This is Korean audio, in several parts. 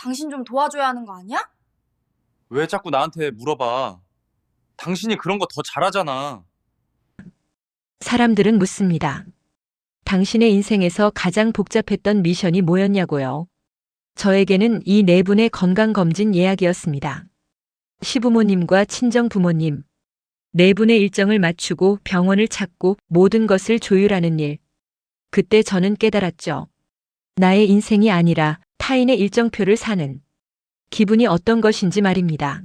당신 좀 도와줘야 하는 거 아니야? 왜 자꾸 나한테 물어봐? 당신이 그런 거 더 잘하잖아. 사람들은 묻습니다. 당신의 인생에서 가장 복잡했던 미션이 뭐였냐고요? 저에게는 이 네 분의 건강검진 예약이었습니다. 시부모님과 친정부모님, 네 분의 일정을 맞추고 병원을 찾고 모든 것을 조율하는 일. 그때 저는 깨달았죠. 나의 인생이 아니라 타인의 일정표를 사는 기분이 어떤 것인지 말입니다.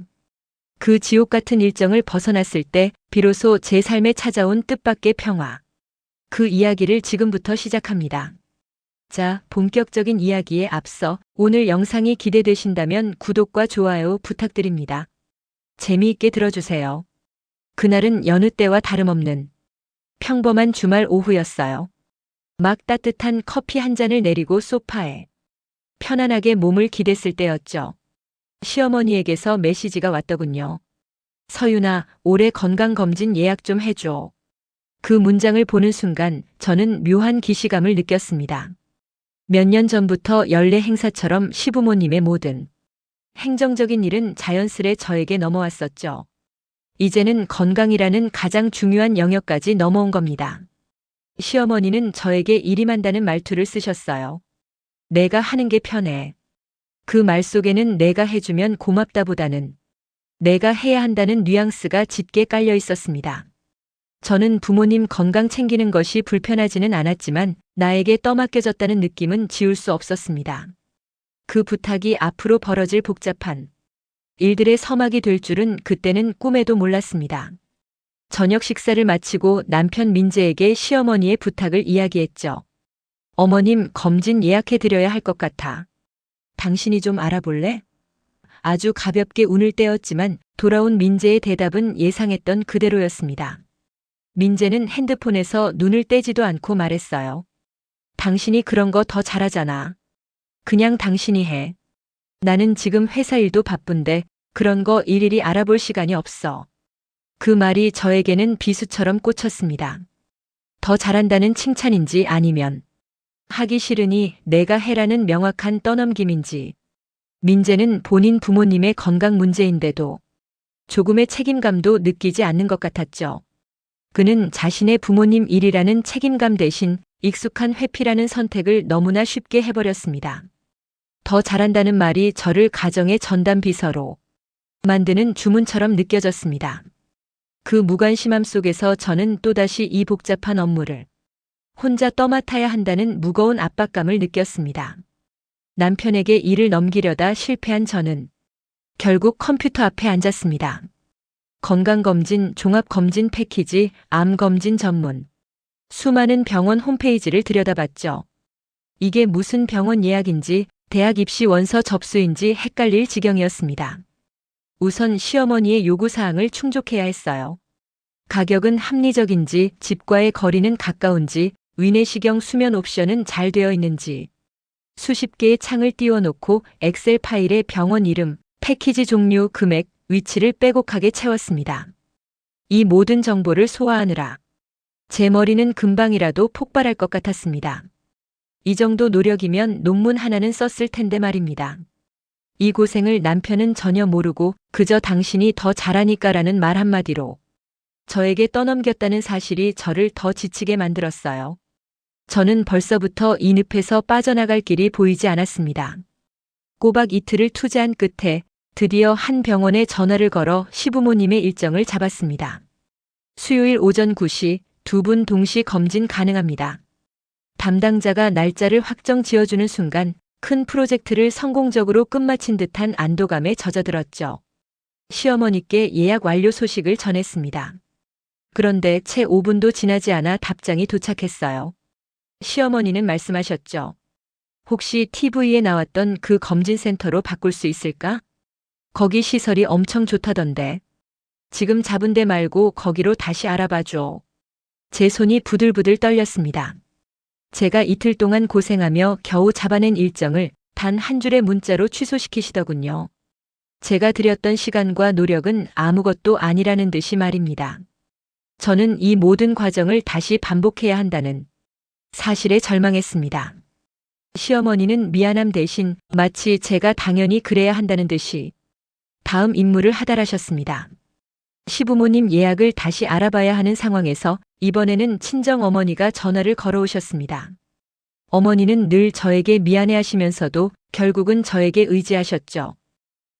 그 지옥 같은 일정을 벗어났을 때 비로소 제 삶에 찾아온 뜻밖의 평화. 그 이야기를 지금부터 시작합니다. 자, 본격적인 이야기에 앞서 오늘 영상이 기대되신다면 구독과 좋아요 부탁드립니다. 재미있게 들어주세요. 그날은 여느 때와 다름없는 평범한 주말 오후였어요. 막 따뜻한 커피 한 잔을 내리고 소파에 편안하게 몸을 기댔을 때였죠. 시어머니에게서 메시지가 왔더군요. 서윤아, 올해 건강검진 예약 좀 해줘. 그 문장을 보는 순간 저는 묘한 기시감을 느꼈습니다. 몇 년 전부터 연례 행사처럼 시부모님의 모든 행정적인 일은 자연스레 저에게 넘어왔었죠. 이제는 건강이라는 가장 중요한 영역까지 넘어온 겁니다. 시어머니는 저에게 일임한다는 말투를 쓰셨어요. 내가 하는 게 편해. 그 말 속에는 내가 해주면 고맙다보다는 내가 해야 한다는 뉘앙스가 짙게 깔려 있었습니다. 저는 부모님 건강 챙기는 것이 불편하지는 않았지만 나에게 떠맡겨졌다는 느낌은 지울 수 없었습니다. 그 부탁이 앞으로 벌어질 복잡한 일들의 서막이 될 줄은 그때는 꿈에도 몰랐습니다. 저녁 식사를 마치고 남편 민재에게 시어머니의 부탁을 이야기했죠. 어머님, 검진 예약해드려야 할 것 같아. 당신이 좀 알아볼래? 아주 가볍게 운을 떼었지만 돌아온 민재의 대답은 예상했던 그대로였습니다. 민재는 핸드폰에서 눈을 떼지도 않고 말했어요. 당신이 그런 거 더 잘하잖아. 그냥 당신이 해. 나는 지금 회사 일도 바쁜데 그런 거 일일이 알아볼 시간이 없어. 그 말이 저에게는 비수처럼 꽂혔습니다. 더 잘한다는 칭찬인지 아니면 하기 싫으니 내가 해라는 명확한 떠넘김인지. 민재는 본인 부모님의 건강 문제인데도 조금의 책임감도 느끼지 않는 것 같았죠. 그는 자신의 부모님 일이라는 책임감 대신 익숙한 회피라는 선택을 너무나 쉽게 해버렸습니다. 더 잘한다는 말이 저를 가정의 전담 비서로 만드는 주문처럼 느껴졌습니다. 그 무관심함 속에서 저는 또다시 이 복잡한 업무를 혼자 떠맡아야 한다는 무거운 압박감을 느꼈습니다. 남편에게 일을 넘기려다 실패한 저는 결국 컴퓨터 앞에 앉았습니다. 건강검진, 종합검진 패키지, 암검진 전문. 수많은 병원 홈페이지를 들여다봤죠. 이게 무슨 병원 예약인지 대학 입시 원서 접수인지 헷갈릴 지경이었습니다. 우선 시어머니의 요구사항을 충족해야 했어요. 가격은 합리적인지, 집과의 거리는 가까운지, 위내시경 수면 옵션은 잘 되어 있는지. 수십 개의 창을 띄워놓고 엑셀 파일에 병원 이름, 패키지 종류, 금액, 위치를 빼곡하게 채웠습니다. 이 모든 정보를 소화하느라 제 머리는 금방이라도 폭발할 것 같았습니다. 이 정도 노력이면 논문 하나는 썼을 텐데 말입니다. 이 고생을 남편은 전혀 모르고 그저 당신이 더 잘하니까라는 말 한마디로 저에게 떠넘겼다는 사실이 저를 더 지치게 만들었어요. 저는 벌써부터 이 늪에서 빠져나갈 길이 보이지 않았습니다. 꼬박 이틀을 투자한 끝에 드디어 한 병원에 전화를 걸어 시부모님의 일정을 잡았습니다. 수요일 오전 9시 두 분 동시 검진 가능합니다. 담당자가 날짜를 확정 지어주는 순간 큰 프로젝트를 성공적으로 끝마친 듯한 안도감에 젖어들었죠. 시어머니께 예약 완료 소식을 전했습니다. 그런데 채 5분도 지나지 않아 답장이 도착했어요. 시어머니는 말씀하셨죠. 혹시 TV에 나왔던 그 검진센터로 바꿀 수 있을까? 거기 시설이 엄청 좋다던데. 지금 잡은 데 말고 거기로 다시 알아봐줘. 제 손이 부들부들 떨렸습니다. 제가 이틀 동안 고생하며 겨우 잡아낸 일정을 단 한 줄의 문자로 취소시키시더군요. 제가 들였던 시간과 노력은 아무것도 아니라는 듯이 말입니다. 저는 이 모든 과정을 다시 반복해야 한다는 사실에 절망했습니다. 시어머니는 미안함 대신 마치 제가 당연히 그래야 한다는 듯이 다음 임무를 하달하셨습니다. 시부모님 예약을 다시 알아봐야 하는 상황에서 이번에는 친정어머니가 전화를 걸어오셨습니다. 어머니는 늘 저에게 미안해하시면서도 결국은 저에게 의지하셨죠.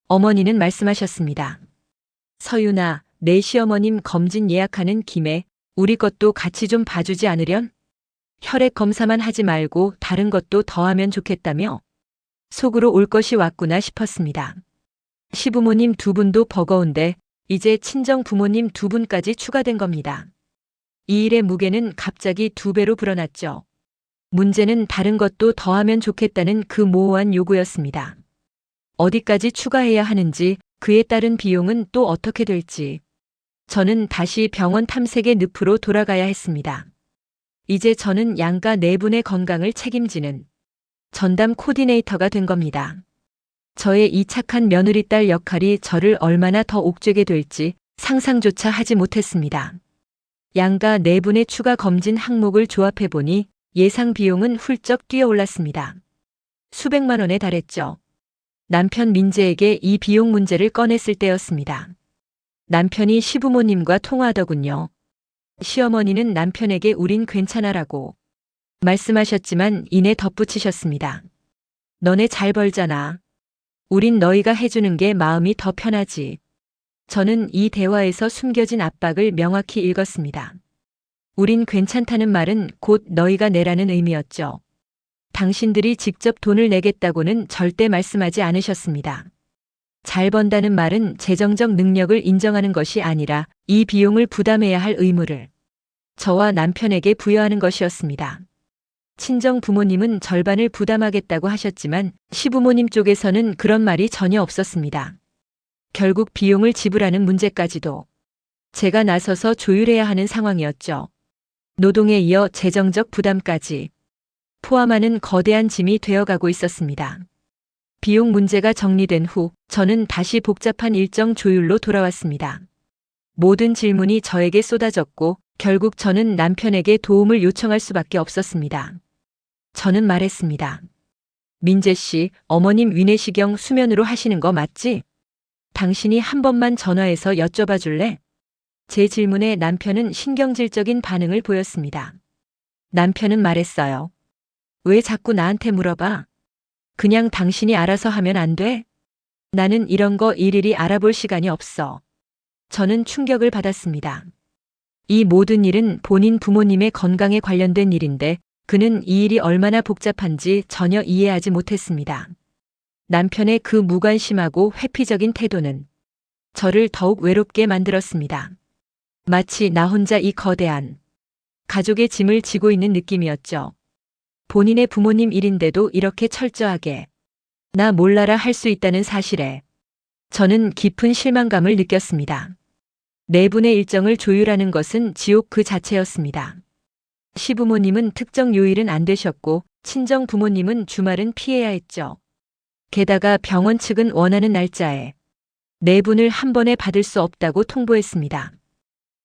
어머니는 말씀하셨습니다. 서윤아, 내 시어머님 검진 예약하는 김에 우리 것도 같이 좀 봐주지 않으련? 혈액 검사만 하지 말고 다른 것도 더 하면 좋겠다며 속으로 올 것이 왔구나 싶었습니다. 시부모님 두 분도 버거운데 이제 친정 부모님 두 분까지 추가된 겁니다. 이 일의 무게는 갑자기 두 배로 불어났죠. 문제는 다른 것도 더 하면 좋겠다는 그 모호한 요구였습니다. 어디까지 추가해야 하는지, 그에 따른 비용은 또 어떻게 될지. 저는 다시 병원 탐색의 늪으로 돌아가야 했습니다. 이제 저는 양가 네 분의 건강을 책임지는 전담 코디네이터가 된 겁니다. 저의 이 착한 며느리딸 역할이 저를 얼마나 더 옥죄게 될지 상상조차 하지 못했습니다. 양가 네 분의 추가 검진 항목을 조합해보니 예상 비용은 훌쩍 뛰어올랐습니다. 수백만 원에 달했죠. 남편 민재에게 이 비용 문제를 꺼냈을 때였습니다. 남편이 시부모님과 통화하더군요. 시어머니는 남편에게 우린 괜찮아라고 말씀하셨지만 이내 덧붙이셨습니다. 너네 잘 벌잖아. 우린 너희가 해주는 게 마음이 더 편하지. 저는 이 대화에서 숨겨진 압박을 명확히 읽었습니다. 우린 괜찮다는 말은 곧 너희가 내라는 의미였죠. 당신들이 직접 돈을 내겠다고는 절대 말씀하지 않으셨습니다. 잘 번다는 말은 재정적 능력을 인정하는 것이 아니라 이 비용을 부담해야 할 의무를 저와 남편에게 부여하는 것이었습니다. 친정 부모님은 절반을 부담하겠다고 하셨지만 시부모님 쪽에서는 그런 말이 전혀 없었습니다. 결국 비용을 지불하는 문제까지도 제가 나서서 조율해야 하는 상황이었죠. 노동에 이어 재정적 부담까지 포함하는 거대한 짐이 되어가고 있었습니다. 비용 문제가 정리된 후 저는 다시 복잡한 일정 조율로 돌아왔습니다. 모든 질문이 저에게 쏟아졌고 결국 저는 남편에게 도움을 요청할 수밖에 없었습니다. 저는 말했습니다. 민재 씨, 어머님 위내시경 수면으로 하시는 거 맞지? 당신이 한 번만 전화해서 여쭤봐 줄래? 제 질문에 남편은 신경질적인 반응을 보였습니다. 남편은 말했어요. 왜 자꾸 나한테 물어봐? 그냥 당신이 알아서 하면 안 돼? 나는 이런 거 일일이 알아볼 시간이 없어. 저는 충격을 받았습니다. 이 모든 일은 본인 부모님의 건강에 관련된 일인데 그는 이 일이 얼마나 복잡한지 전혀 이해하지 못했습니다. 남편의 그 무관심하고 회피적인 태도는 저를 더욱 외롭게 만들었습니다. 마치 나 혼자 이 거대한 가족의 짐을 지고 있는 느낌이었죠. 본인의 부모님 일인데도 이렇게 철저하게 나 몰라라 할 수 있다는 사실에 저는 깊은 실망감을 느꼈습니다. 네 분의 일정을 조율하는 것은 지옥 그 자체였습니다. 시부모님은 특정 요일은 안 되셨고 친정 부모님은 주말은 피해야 했죠. 게다가 병원 측은 원하는 날짜에 네 분을 한 번에 받을 수 없다고 통보했습니다.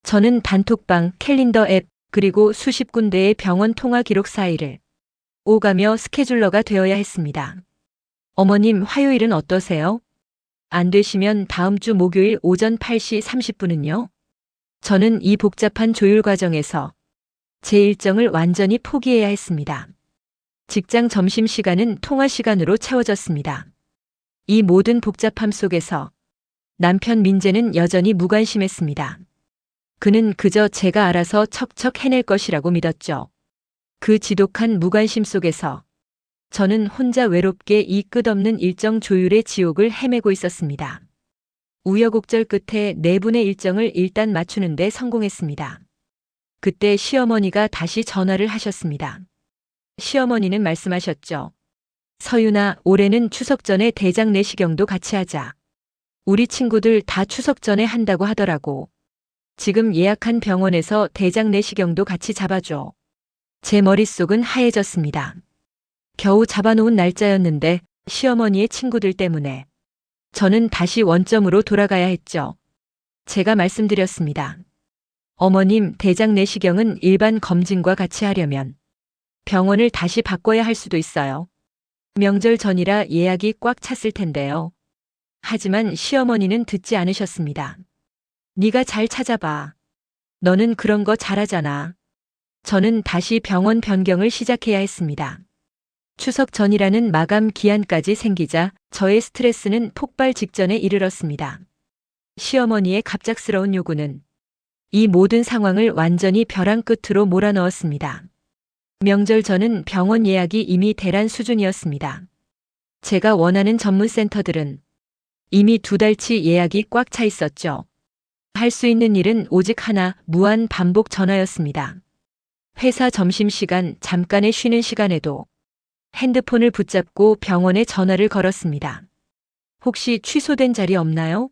저는 단톡방, 캘린더 앱, 그리고 수십 군데의 병원 통화 기록 사이를 오가며 스케줄러가 되어야 했습니다. 어머님, 화요일은 어떠세요? 안 되시면 다음 주 목요일 오전 8시 30분은요? 저는 이 복잡한 조율 과정에서 제 일정을 완전히 포기해야 했습니다. 직장 점심시간은 통화 시간으로 채워졌습니다. 이 모든 복잡함 속에서 남편 민재는 여전히 무관심했습니다. 그는 그저 제가 알아서 척척 해낼 것이라고 믿었죠. 그 지독한 무관심 속에서 저는 혼자 외롭게 이 끝없는 일정 조율의 지옥을 헤매고 있었습니다. 우여곡절 끝에 네 분의 일정을 일단 맞추는 데 성공했습니다. 그때 시어머니가 다시 전화를 하셨습니다. 시어머니는 말씀하셨죠. 서윤아, 올해는 추석 전에 대장 내시경도 같이 하자. 우리 친구들 다 추석 전에 한다고 하더라고. 지금 예약한 병원에서 대장 내시경도 같이 잡아줘. 제 머릿속은 하얘졌습니다. 겨우 잡아놓은 날짜였는데 시어머니의 친구들 때문에 저는 다시 원점으로 돌아가야 했죠. 제가 말씀드렸습니다. 어머님, 대장 내시경은 일반 검진과 같이 하려면 병원을 다시 바꿔야 할 수도 있어요. 명절 전이라 예약이 꽉 찼을 텐데요. 하지만 시어머니는 듣지 않으셨습니다. 네가 잘 찾아봐. 너는 그런 거 잘하잖아. 저는 다시 병원 변경을 시작해야 했습니다. 추석 전이라는 마감 기한까지 생기자 저의 스트레스는 폭발 직전에 이르렀습니다. 시어머니의 갑작스러운 요구는 이 모든 상황을 완전히 벼랑 끝으로 몰아넣었습니다. 명절 전은 병원 예약이 이미 대란 수준이었습니다. 제가 원하는 전문센터들은 이미 2달치 예약이 꽉 차 있었죠. 할 수 있는 일은 오직 하나, 무한 반복 전화였습니다. 회사 점심시간 잠깐의 쉬는 시간에도 핸드폰을 붙잡고 병원에 전화를 걸었습니다. 혹시 취소된 자리 없나요?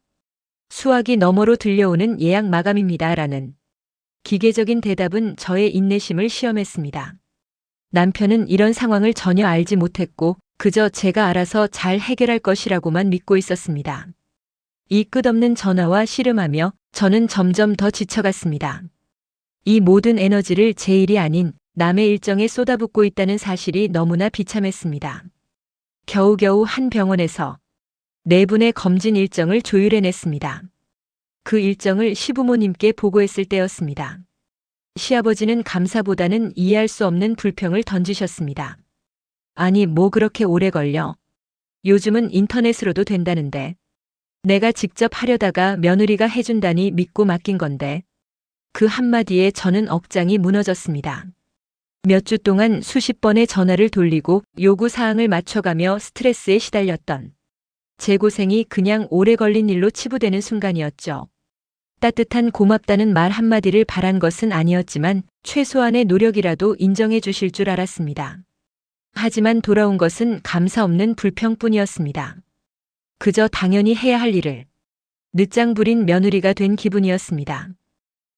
수화기 너머로 들려오는 예약 마감입니다. 라는 기계적인 대답은 저의 인내심을 시험했습니다. 남편은 이런 상황을 전혀 알지 못했고 그저 제가 알아서 잘 해결할 것이라고만 믿고 있었습니다. 이 끝없는 전화와 씨름하며 저는 점점 더 지쳐갔습니다. 이 모든 에너지를 제 일이 아닌 남의 일정에 쏟아붓고 있다는 사실이 너무나 비참했습니다. 겨우겨우 한 병원에서 4분의 검진 일정을 조율해냈습니다. 그 일정을 시부모님께 보고했을 때였습니다. 시아버지는 감사보다는 이해할 수 없는 불평을 던지셨습니다. 아니, 뭐 그렇게 오래 걸려? 요즘은 인터넷으로도 된다는데. 내가 직접 하려다가 며느리가 해준다니 믿고 맡긴 건데. 그 한마디에 저는 억장이 무너졌습니다. 몇 주 동안 수십 번의 전화를 돌리고 요구사항을 맞춰가며 스트레스에 시달렸던 제 고생이 그냥 오래 걸린 일로 치부되는 순간이었죠. 따뜻한 고맙다는 말 한마디를 바란 것은 아니었지만 최소한의 노력이라도 인정해 주실 줄 알았습니다. 하지만 돌아온 것은 감사 없는 불평뿐이었습니다. 그저 당연히 해야 할 일을 늦장 부린 며느리가 된 기분이었습니다.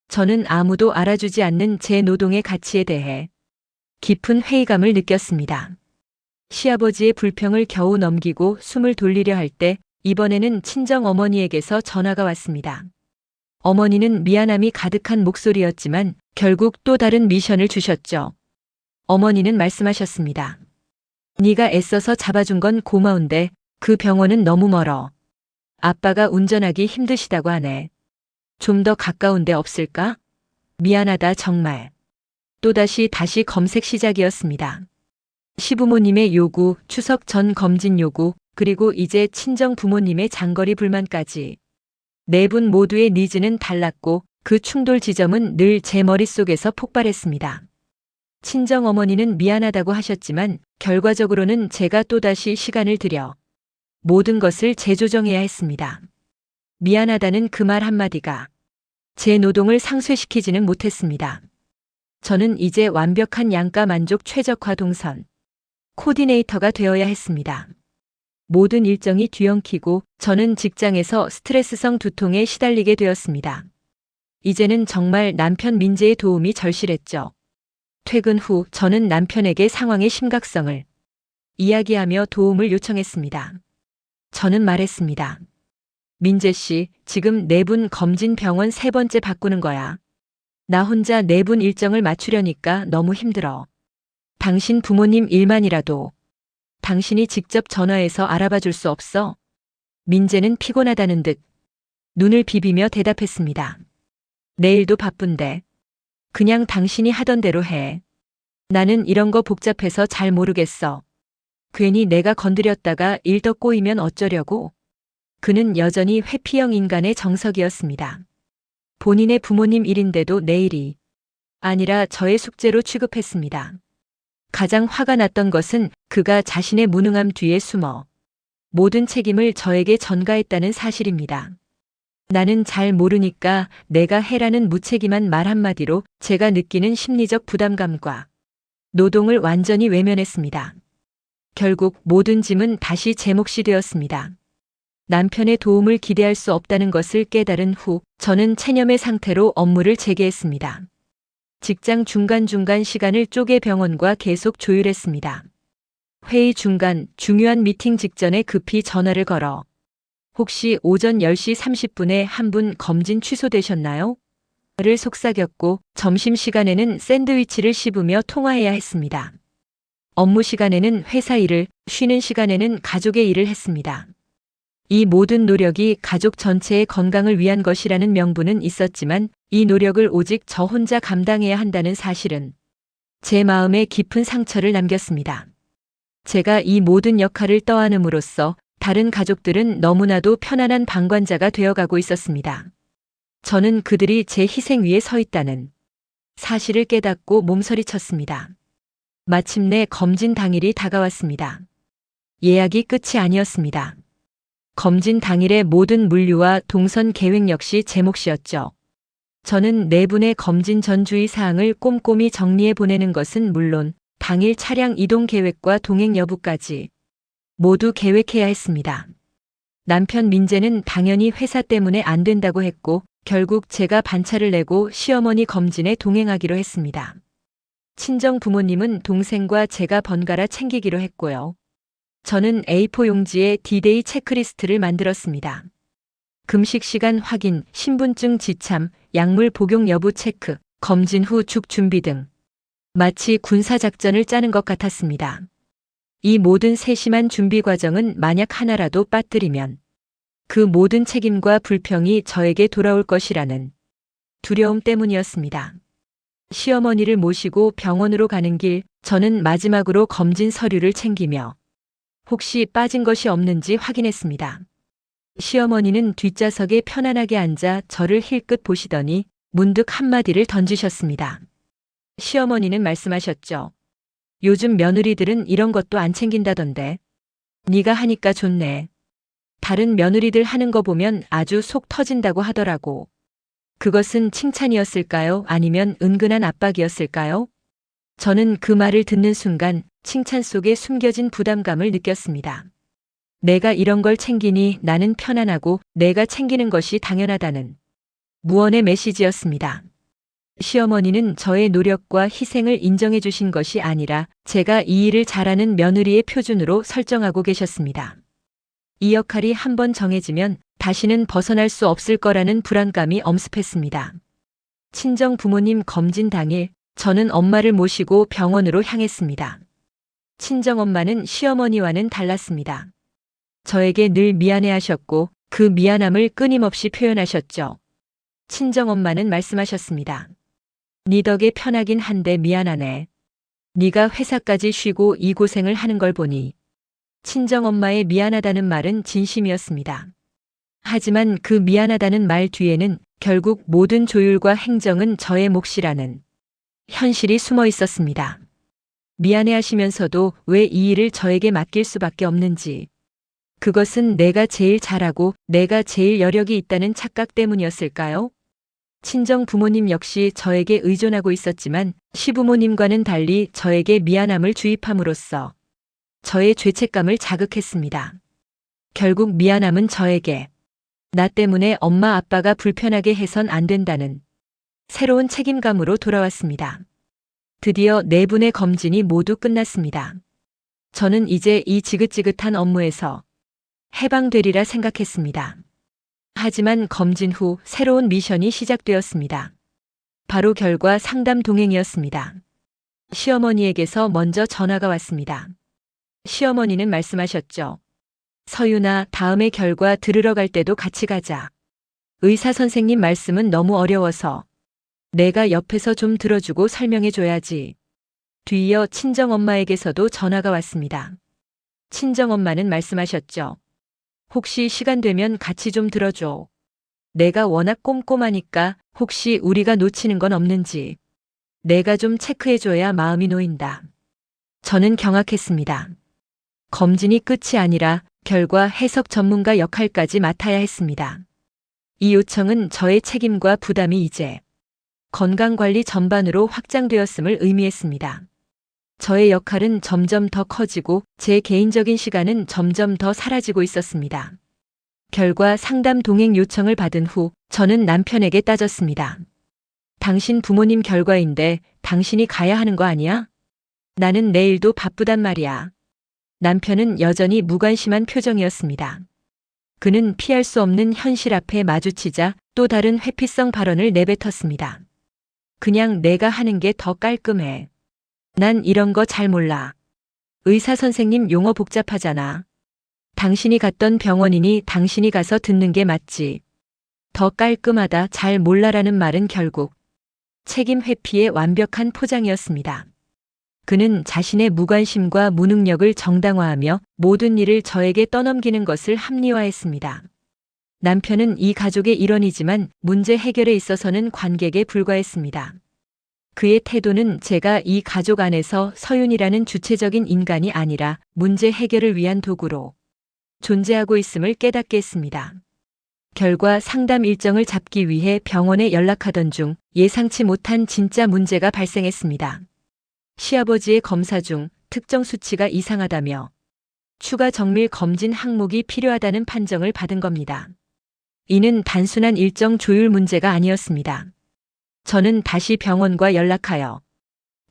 저는 아무도 알아주지 않는 제 노동의 가치에 대해 깊은 회의감을 느꼈습니다. 시아버지의 불평을 겨우 넘기고 숨을 돌리려 할 때 이번에는 친정 어머니에게서 전화가 왔습니다. 어머니는 미안함이 가득한 목소리였지만 결국 또 다른 미션을 주셨죠. 어머니는 말씀하셨습니다. 네가 애써서 잡아준 건 고마운데 그 병원은 너무 멀어. 아빠가 운전하기 힘드시다고 하네. 좀 더 가까운 데 없을까? 미안하다 정말. 또다시 검색 시작이었습니다. 시부모님의 요구, 추석 전 검진 요구, 그리고 이제 친정 부모님의 장거리 불만까지. 4분 모두의 니즈는 달랐고 그 충돌 지점은 늘 제 머릿속에서 폭발했습니다. 친정 어머니는 미안하다고 하셨지만 결과적으로는 제가 또다시 시간을 들여 모든 것을 재조정해야 했습니다. 미안하다는 그 말 한마디가 제 노동을 상쇄시키지는 못했습니다. 저는 이제 완벽한 양가 만족 최적화 동선 코디네이터가 되어야 했습니다. 모든 일정이 뒤엉키고 저는 직장에서 스트레스성 두통에 시달리게 되었습니다. 이제는 정말 남편 민재의 도움이 절실했죠. 퇴근 후 저는 남편에게 상황의 심각성을 이야기하며 도움을 요청했습니다. 저는 말했습니다. 민재 씨, 지금 4분 검진 병원 3번째 바꾸는 거야. 나 혼자 4분 일정을 맞추려니까 너무 힘들어. 당신 부모님 일만이라도 당신이 직접 전화해서 알아봐 줄 수 없어? 민재는 피곤하다는 듯 눈을 비비며 대답했습니다. 내일도 바쁜데 그냥 당신이 하던 대로 해. 나는 이런 거 복잡해서 잘 모르겠어. 괜히 내가 건드렸다가 일 더 꼬이면 어쩌려고. 그는 여전히 회피형 인간의 정석이었습니다. 본인의 부모님 일인데도 내일이 아니라 저의 숙제로 취급했습니다. 가장 화가 났던 것은 그가 자신의 무능함 뒤에 숨어 모든 책임을 저에게 전가했다는 사실입니다. 나는 잘 모르니까 내가 해라는 무책임한 말 한마디로 제가 느끼는 심리적 부담감과 노동을 완전히 외면했습니다. 결국 모든 짐은 다시 제 몫이 되었습니다. 남편의 도움을 기대할 수 없다는 것을 깨달은 후 저는 체념의 상태로 업무를 재개했습니다. 직장 중간중간 시간을 쪼개 병원과 계속 조율했습니다. 회의 중간 중요한 미팅 직전에 급히 전화를 걸어 혹시 오전 10시 30분에 한 분 검진 취소되셨나요? 를 속삭였고 점심시간에는 샌드위치를 씹으며 통화해야 했습니다. 업무 시간에는 회사 일을, 쉬는 시간에는 가족의 일을 했습니다. 이 모든 노력이 가족 전체의 건강을 위한 것이라는 명분은 있었지만 이 노력을 오직 저 혼자 감당해야 한다는 사실은 제 마음에 깊은 상처를 남겼습니다. 제가 이 모든 역할을 떠안음으로써 다른 가족들은 너무나도 편안한 방관자가 되어가고 있었습니다. 저는 그들이 제 희생 위에 서 있다는 사실을 깨닫고 몸서리쳤습니다. 마침내 검진 당일이 다가왔습니다. 예약이 끝이 아니었습니다. 검진 당일의 모든 물류와 동선 계획 역시 제 몫이었죠. 저는 4분의 검진 전 주의 사항을 꼼꼼히 정리해 보내는 것은 물론 당일 차량 이동 계획과 동행 여부까지 모두 계획해야 했습니다. 남편 민재는 당연히 회사 때문에 안 된다고 했고 결국 제가 반차를 내고 시어머니 검진에 동행하기로 했습니다. 친정 부모님은 동생과 제가 번갈아 챙기기로 했고요. 저는 A4 용지에 D-Day 체크리스트를 만들었습니다. 금식 시간 확인, 신분증 지참, 약물 복용 여부 체크, 검진 후 죽 준비 등 마치 군사작전을 짜는 것 같았습니다. 이 모든 세심한 준비 과정은 만약 하나라도 빠뜨리면 그 모든 책임과 불평이 저에게 돌아올 것이라는 두려움 때문이었습니다. 시어머니를 모시고 병원으로 가는 길, 저는 마지막으로 검진 서류를 챙기며 혹시 빠진 것이 없는지 확인했습니다. 시어머니는 뒷좌석에 편안하게 앉아 저를 힐끗 보시더니 문득 한마디를 던지셨습니다. 시어머니는 말씀하셨죠. 요즘 며느리들은 이런 것도 안 챙긴다던데. 네가 하니까 좋네. 다른 며느리들 하는 거 보면 아주 속 터진다고 하더라고. 그것은 칭찬이었을까요? 아니면 은근한 압박이었을까요? 저는 그 말을 듣는 순간 칭찬 속에 숨겨진 부담감을 느꼈습니다. 내가 이런 걸 챙기니 나는 편안하고 내가 챙기는 것이 당연하다는 무언의 메시지였습니다. 시어머니는 저의 노력과 희생을 인정해 주신 것이 아니라 제가 이 일을 잘하는 며느리의 표준으로 설정하고 계셨습니다. 이 역할이 한번 정해지면 다시는 벗어날 수 없을 거라는 불안감이 엄습했습니다. 친정 부모님 검진 당일 저는 엄마를 모시고 병원으로 향했습니다. 친정엄마는 시어머니와는 달랐습니다. 저에게 늘 미안해하셨고 그 미안함을 끊임없이 표현하셨죠. 친정엄마는 말씀하셨습니다. 네 덕에 편하긴 한데 미안하네. 네가 회사까지 쉬고 이 고생을 하는 걸 보니 친정엄마의 미안하다는 말은 진심이었습니다. 하지만 그 미안하다는 말 뒤에는 결국 모든 조율과 행정은 저의 몫이라는 현실이 숨어 있었습니다. 미안해하시면서도 왜 이 일을 저에게 맡길 수밖에 없는지. 그것은 내가 제일 잘하고 내가 제일 여력이 있다는 착각 때문이었을까요? 친정 부모님 역시 저에게 의존하고 있었지만 시부모님과는 달리 저에게 미안함을 주입함으로써 저의 죄책감을 자극했습니다. 결국 미안함은 저에게 나 때문에 엄마 아빠가 불편하게 해선 안 된다는 새로운 책임감으로 돌아왔습니다. 드디어 4분의 검진이 모두 끝났습니다. 저는 이제 이 지긋지긋한 업무에서 해방되리라 생각했습니다. 하지만 검진 후 새로운 미션이 시작되었습니다. 바로 결과 상담 동행이었습니다. 시어머니에게서 먼저 전화가 왔습니다. 시어머니는 말씀하셨죠. 서윤아, 다음에 결과 들으러 갈 때도 같이 가자. 의사 선생님 말씀은 너무 어려워서 내가 옆에서 좀 들어주고 설명해줘야지. 뒤이어 친정엄마에게서도 전화가 왔습니다. 친정엄마는 말씀하셨죠. 혹시 시간 되면 같이 좀 들어줘. 내가 워낙 꼼꼼하니까 혹시 우리가 놓치는 건 없는지 내가 좀 체크해줘야 마음이 놓인다. 저는 경악했습니다. 검진이 끝이 아니라 결과 해석 전문가 역할까지 맡아야 했습니다. 이 요청은 저의 책임과 부담이 이제 건강관리 전반으로 확장되었음을 의미했습니다. 저의 역할은 점점 더 커지고 제 개인적인 시간은 점점 더 사라지고 있었습니다. 결과 상담 동행 요청을 받은 후 저는 남편에게 따졌습니다. 당신 부모님 결과인데 당신이 가야 하는 거 아니야? 나는 내일도 바쁘단 말이야. 남편은 여전히 무관심한 표정이었습니다. 그는 피할 수 없는 현실 앞에 마주치자 또 다른 회피성 발언을 내뱉었습니다. 그냥 내가 하는 게 더 깔끔해. 난 이런 거 잘 몰라. 의사 선생님 용어 복잡하잖아. 당신이 갔던 병원이니 당신이 가서 듣는 게 맞지. 더 깔끔하다 잘 몰라라는 말은 결국 책임 회피의 완벽한 포장이었습니다. 그는 자신의 무관심과 무능력을 정당화하며 모든 일을 저에게 떠넘기는 것을 합리화했습니다. 남편은 이 가족의 일원이지만 문제 해결에 있어서는 관객에 불과했습니다. 그의 태도는 제가 이 가족 안에서 서윤이라는 주체적인 인간이 아니라 문제 해결을 위한 도구로 존재하고 있음을 깨닫게 했습니다. 결과 상담 일정을 잡기 위해 병원에 연락하던 중 예상치 못한 진짜 문제가 발생했습니다. 시아버지의 검사 중 특정 수치가 이상하다며 추가 정밀 검진 항목이 필요하다는 판정을 받은 겁니다. 이는 단순한 일정 조율 문제가 아니었습니다. 저는 다시 병원과 연락하여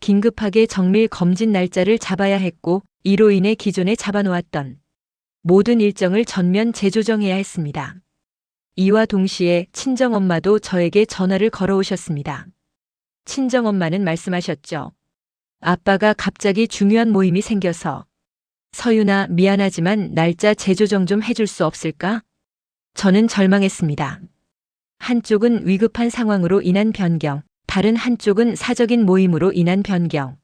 긴급하게 정밀 검진 날짜를 잡아야 했고 이로 인해 기존에 잡아놓았던 모든 일정을 전면 재조정해야 했습니다. 이와 동시에 친정엄마도 저에게 전화를 걸어오셨습니다. 친정엄마는 말씀하셨죠. 아빠가 갑자기 중요한 모임이 생겨서 서윤아 미안하지만 날짜 재조정 좀 해줄 수 없을까? 저는 절망했습니다. 한쪽은 위급한 상황으로 인한 변경, 다른 한쪽은 사적인 모임으로 인한 변경.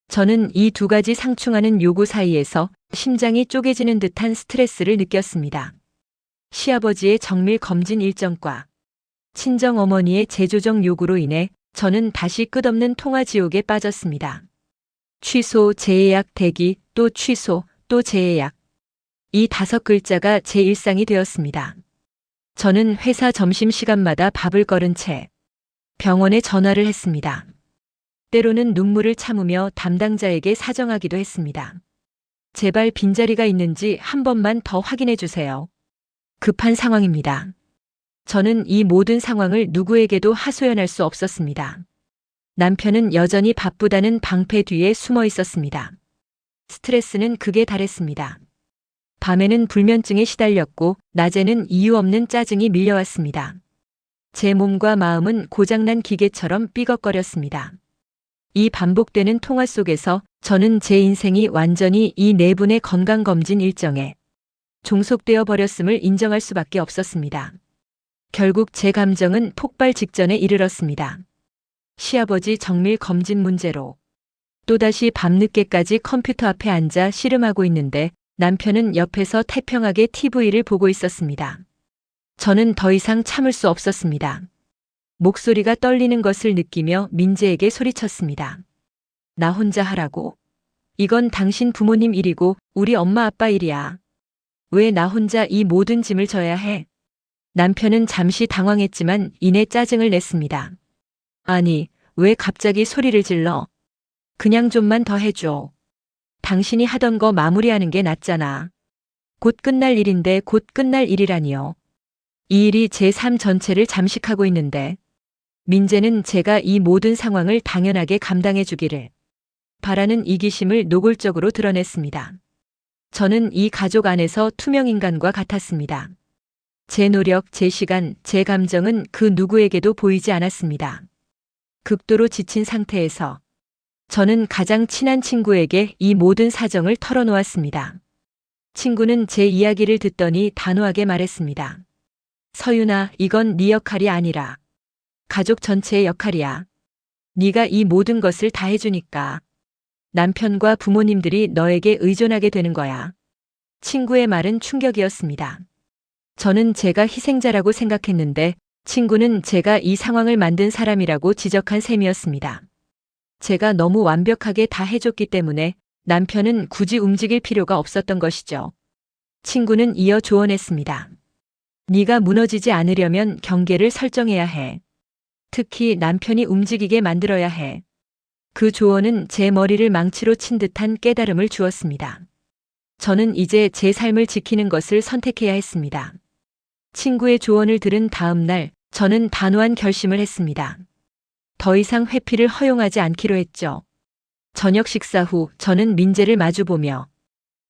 저는 이 두 가지 상충하는 요구 사이에서 심장이 쪼개지는 듯한 스트레스를 느꼈습니다. 시아버지의 정밀 검진 일정과 친정어머니의 재조정 요구로 인해 저는 다시 끝없는 통화 지옥에 빠졌습니다. 취소, 재예약, 대기, 또 취소, 또 재예약. 이 5글자가 제 일상이 되었습니다. 저는 회사 점심시간마다 밥을 거른 채 병원에 전화를 했습니다. 때로는 눈물을 참으며 담당자에게 사정하기도 했습니다. 제발 빈자리가 있는지 한 번만 더 확인해 주세요. 급한 상황입니다. 저는 이 모든 상황을 누구에게도 하소연할 수 없었습니다. 남편은 여전히 바쁘다는 방패 뒤에 숨어 있었습니다. 스트레스는 극에 달했습니다. 밤에는 불면증에 시달렸고 낮에는 이유 없는 짜증이 밀려왔습니다. 제 몸과 마음은 고장난 기계처럼 삐걱거렸습니다. 이 반복되는 통화 속에서 저는 제 인생이 완전히 이 네 분의 건강검진 일정에 종속되어 버렸음을 인정할 수밖에 없었습니다. 결국 제 감정은 폭발 직전에 이르렀습니다. 시아버지 정밀 검진 문제로 또다시 밤늦게까지 컴퓨터 앞에 앉아 씨름하고 있는데 남편은 옆에서 태평하게 TV를 보고 있었습니다. 저는 더 이상 참을 수 없었습니다. 목소리가 떨리는 것을 느끼며 민재에게 소리쳤습니다. 나 혼자 하라고. 이건 당신 부모님 일이고 우리 엄마 아빠 일이야. 왜 나 혼자 이 모든 짐을 져야 해? 남편은 잠시 당황했지만 이내 짜증을 냈습니다. 아니, 왜 갑자기 소리를 질러? 그냥 좀만 더 해줘. 당신이 하던 거 마무리하는 게 낫잖아. 곧 끝날 일인데 곧 끝날 일이라니요. 이 일이 제 삶 전체를 잠식하고 있는데 민재는 제가 이 모든 상황을 당연하게 감당해 주기를 바라는 이기심을 노골적으로 드러냈습니다. 저는 이 가족 안에서 투명인간과 같았습니다. 제 노력, 제 시간, 제 감정은 그 누구에게도 보이지 않았습니다. 극도로 지친 상태에서 저는 가장 친한 친구에게 이 모든 사정을 털어놓았습니다. 친구는 제 이야기를 듣더니 단호하게 말했습니다. 서윤아, 이건 네 역할이 아니라 가족 전체의 역할이야. 네가 이 모든 것을 다 해주니까 남편과 부모님들이 너에게 의존하게 되는 거야. 친구의 말은 충격이었습니다. 저는 제가 희생자라고 생각했는데 친구는 제가 이 상황을 만든 사람이라고 지적한 셈이었습니다. 제가 너무 완벽하게 다 해줬기 때문에 남편은 굳이 움직일 필요가 없었던 것이죠. 친구는 이어 조언했습니다. 네가 무너지지 않으려면 경계를 설정해야 해. 특히 남편이 움직이게 만들어야 해. 그 조언은 제 머리를 망치로 친 듯한 깨달음을 주었습니다. 저는 이제 제 삶을 지키는 것을 선택해야 했습니다. 친구의 조언을 들은 다음 날 저는 단호한 결심을 했습니다. 더 이상 회피를 허용하지 않기로 했죠. 저녁 식사 후 저는 민재를 마주보며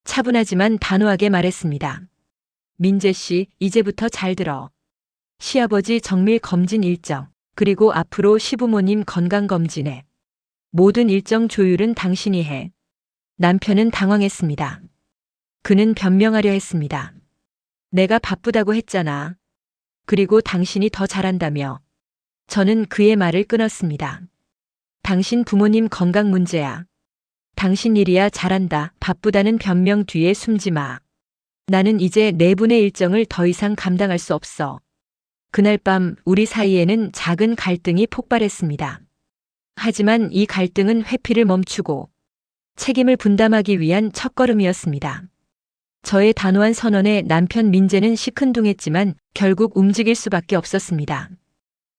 차분하지만 단호하게 말했습니다. 민재 씨, 이제부터 잘 들어. 시아버지 정밀 검진 일정, 그리고 앞으로 시부모님 건강 검진에 모든 일정 조율은 당신이 해. 남편은 당황했습니다. 그는 변명하려 했습니다. 내가 바쁘다고 했잖아. 그리고 당신이 더 잘한다며. 저는 그의 말을 끊었습니다. 당신 부모님 건강 문제야. 당신 일이야 잘한다. 바쁘다는 변명 뒤에 숨지 마. 나는 이제 네 분의 일정을 더 이상 감당할 수 없어. 그날 밤 우리 사이에는 작은 갈등이 폭발했습니다. 하지만 이 갈등은 회피를 멈추고 책임을 분담하기 위한 첫걸음이었습니다. 저의 단호한 선언에 남편 민재는 시큰둥했지만 결국 움직일 수밖에 없었습니다.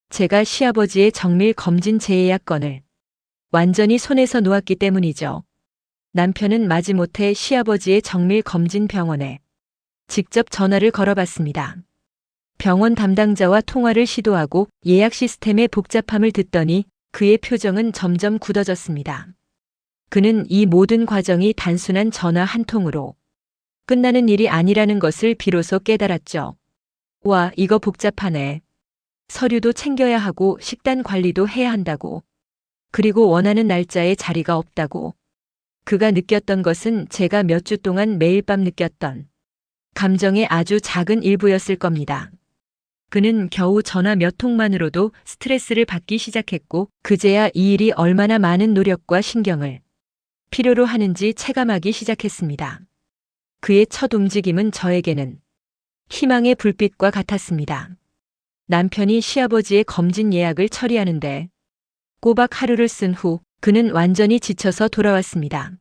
제가 시아버지의 정밀 검진 재예약건을 완전히 손에서 놓았기 때문이죠. 남편은 마지못해 시아버지의 정밀 검진 병원에 직접 전화를 걸어봤습니다. 병원 담당자와 통화를 시도하고 예약 시스템의 복잡함을 듣더니 그의 표정은 점점 굳어졌습니다. 그는 이 모든 과정이 단순한 전화 한 통으로 끝나는 일이 아니라는 것을 비로소 깨달았죠. 와, 이거 복잡하네. 서류도 챙겨야 하고 식단 관리도 해야 한다고. 그리고 원하는 날짜에 자리가 없다고. 그가 느꼈던 것은 제가 몇 주 동안 매일 밤 느꼈던 감정의 아주 작은 일부였을 겁니다. 그는 겨우 전화 몇 통만으로도 스트레스를 받기 시작했고 그제야 이 일이 얼마나 많은 노력과 신경을 필요로 하는지 체감하기 시작했습니다. 그의 첫 움직임은 저에게는 희망의 불빛과 같았습니다. 남편이 시아버지의 검진 예약을 처리하는데 꼬박 하루를 쓴 후 그는 완전히 지쳐서 돌아왔습니다.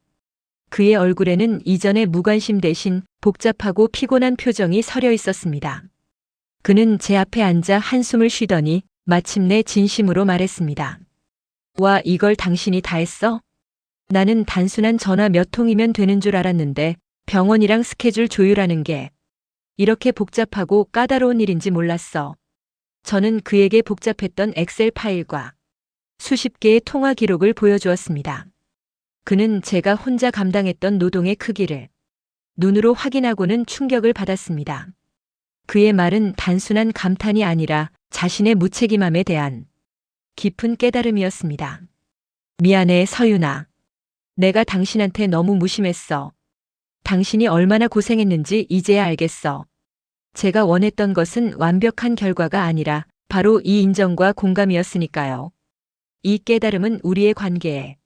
그의 얼굴에는 이전의 무관심 대신 복잡하고 피곤한 표정이 서려 있었습니다. 그는 제 앞에 앉아 한숨을 쉬더니 마침내 진심으로 말했습니다. 와, 이걸 당신이 다 했어? 나는 단순한 전화 몇 통이면 되는 줄 알았는데 병원이랑 스케줄 조율하는 게 이렇게 복잡하고 까다로운 일인지 몰랐어. 저는 그에게 복잡했던 엑셀 파일과 수십 개의 통화 기록을 보여주었습니다. 그는 제가 혼자 감당했던 노동의 크기를 눈으로 확인하고는 충격을 받았습니다. 그의 말은 단순한 감탄이 아니라 자신의 무책임함에 대한 깊은 깨달음이었습니다. 미안해, 서윤아. 내가 당신한테 너무 무심했어. 당신이 얼마나 고생했는지 이제야 알겠어. 제가 원했던 것은 완벽한 결과가 아니라 바로 이 인정과 공감이었으니까요. 이 깨달음은 우리의 관계에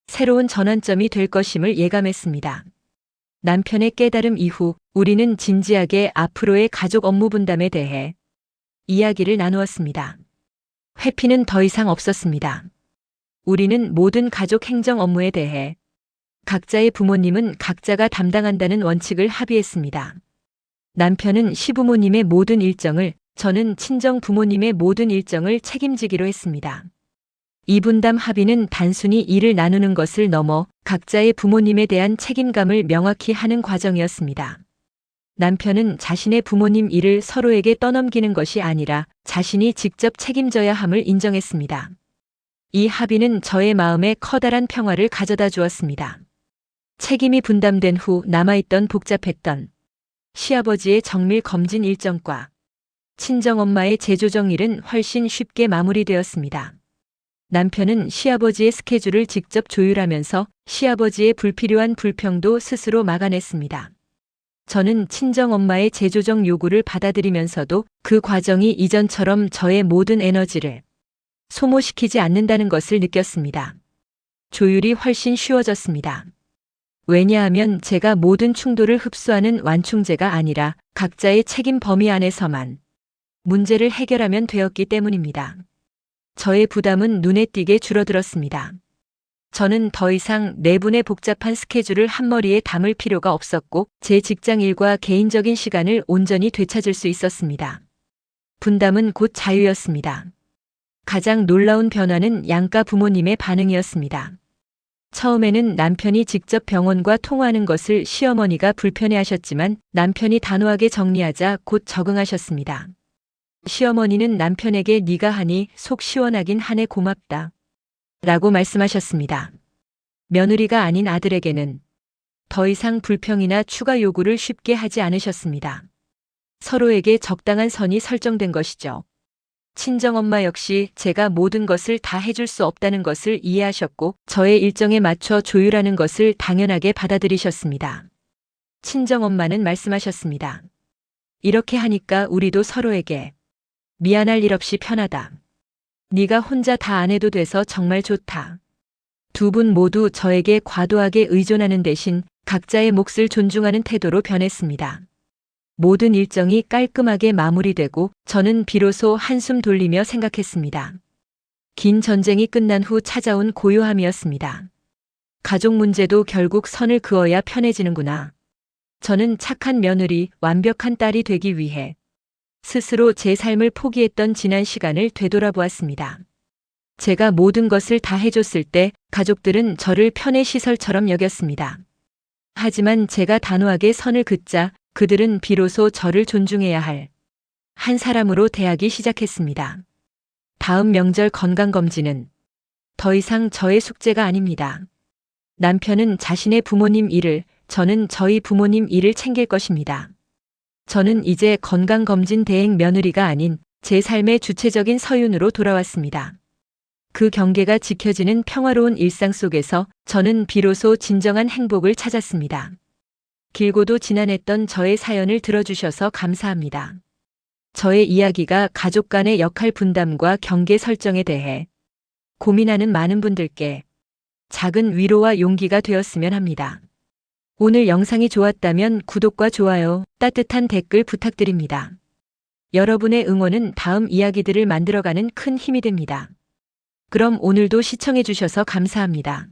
새로운 전환점이 될 것임을 예감했습니다. 남편의 깨달음 이후 우리는 진지하게 앞으로의 가족 업무 분담에 대해 이야기를 나누었습니다. 회피는 더 이상 없었습니다. 우리는 모든 가족 행정 업무에 대해 각자의 부모님은 각자가 담당한다는 원칙을 합의했습니다. 남편은 시부모님의 모든 일정을, 저는 친정 부모님의 모든 일정을 책임지기로 했습니다. 이 분담 합의는 단순히 일을 나누는 것을 넘어 각자의 부모님에 대한 책임감을 명확히 하는 과정이었습니다. 남편은 자신의 부모님 일을 서로에게 떠넘기는 것이 아니라 자신이 직접 책임져야 함을 인정했습니다. 이 합의는 저의 마음에 커다란 평화를 가져다 주었습니다. 책임이 분담된 후 남아있던 복잡했던 시아버지의 정밀 검진 일정과 친정엄마의 재조정 일은 훨씬 쉽게 마무리되었습니다. 남편은 시아버지의 스케줄을 직접 조율하면서 시아버지의 불필요한 불평도 스스로 막아냈습니다. 저는 친정엄마의 재조정 요구를 받아들이면서도 그 과정이 이전처럼 저의 모든 에너지를 소모시키지 않는다는 것을 느꼈습니다. 조율이 훨씬 쉬워졌습니다. 왜냐하면 제가 모든 충돌을 흡수하는 완충제가 아니라 각자의 책임 범위 안에서만 문제를 해결하면 되었기 때문입니다. 저의 부담은 눈에 띄게 줄어들었습니다. 저는 더 이상 네 분의 복잡한 스케줄을 한머리에 담을 필요가 없었고 제 직장 일과 개인적인 시간을 온전히 되찾을 수 있었습니다. 분담은 곧 자유였습니다. 가장 놀라운 변화는 양가 부모님의 반응이었습니다. 처음에는 남편이 직접 병원과 통화하는 것을 시어머니가 불편해하셨지만 남편이 단호하게 정리하자 곧 적응하셨습니다. 시어머니는 남편에게 네가 하니 속 시원하긴 하네 고맙다 라고 말씀하셨습니다. 며느리가 아닌 아들에게는 더 이상 불평이나 추가 요구를 쉽게 하지 않으셨습니다. 서로에게 적당한 선이 설정된 것이죠. 친정엄마 역시 제가 모든 것을 다 해줄 수 없다는 것을 이해하셨고 저의 일정에 맞춰 조율하는 것을 당연하게 받아들이셨습니다. 친정엄마는 말씀하셨습니다. 이렇게 하니까 우리도 서로에게 미안할 일 없이 편하다. 네가 혼자 다 안 해도 돼서 정말 좋다. 두 분 모두 저에게 과도하게 의존하는 대신 각자의 몫을 존중하는 태도로 변했습니다. 모든 일정이 깔끔하게 마무리되고 저는 비로소 한숨 돌리며 생각했습니다. 긴 전쟁이 끝난 후 찾아온 고요함이었습니다. 가족 문제도 결국 선을 그어야 편해지는구나. 저는 착한 며느리, 완벽한 딸이 되기 위해 스스로 제 삶을 포기했던 지난 시간을 되돌아보았습니다. 제가 모든 것을 다 해줬을 때 가족들은 저를 편의 시설처럼 여겼습니다. 하지만 제가 단호하게 선을 긋자 그들은 비로소 저를 존중해야 할 한 사람으로 대하기 시작했습니다. 다음 명절 건강검진은 더 이상 저의 숙제가 아닙니다. 남편은 자신의 부모님 일을, 저는 저희 부모님 일을 챙길 것입니다. 저는 이제 건강검진 대행 며느리가 아닌 제 삶의 주체적인 서윤으로 돌아왔습니다. 그 경계가 지켜지는 평화로운 일상 속에서 저는 비로소 진정한 행복을 찾았습니다. 길고도 지난했던 저의 사연을 들어주셔서 감사합니다. 저의 이야기가 가족 간의 역할 분담과 경계 설정에 대해 고민하는 많은 분들께 작은 위로와 용기가 되었으면 합니다. 오늘 영상이 좋았다면 구독과 좋아요, 따뜻한 댓글 부탁드립니다. 여러분의 응원은 다음 이야기들을 만들어가는 큰 힘이 됩니다. 그럼 오늘도 시청해주셔서 감사합니다.